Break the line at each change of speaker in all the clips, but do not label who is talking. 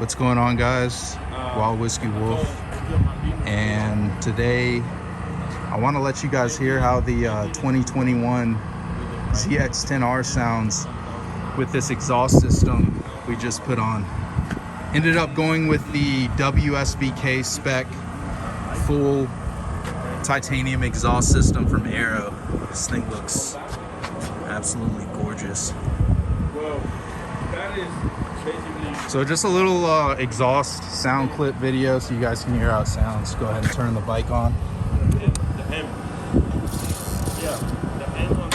What's going on, guys? Wild Whiskey Wolf, and today I want to let you guys hear how the 2021 ZX10R sounds with this exhaust system we just put on. Ended up going with the WSBK Spec full titanium exhaust system from Arrow. This thing looks absolutely gorgeous.
Well, that is basically...
So just a little exhaust sound clip video so you guys can hear how it sounds. Go ahead and turn the bike on.
The M. Yeah, the M on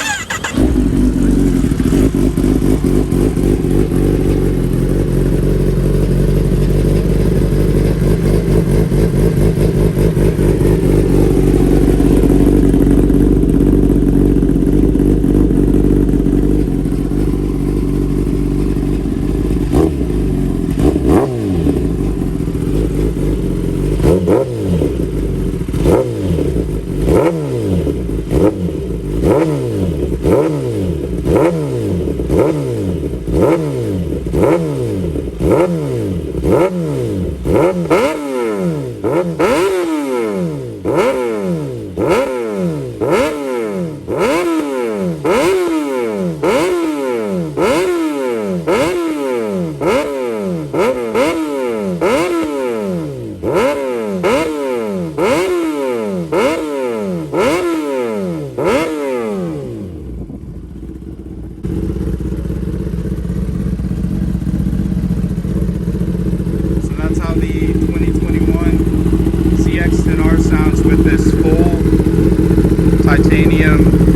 That's how the 2021 ZX10R sounds with this full titanium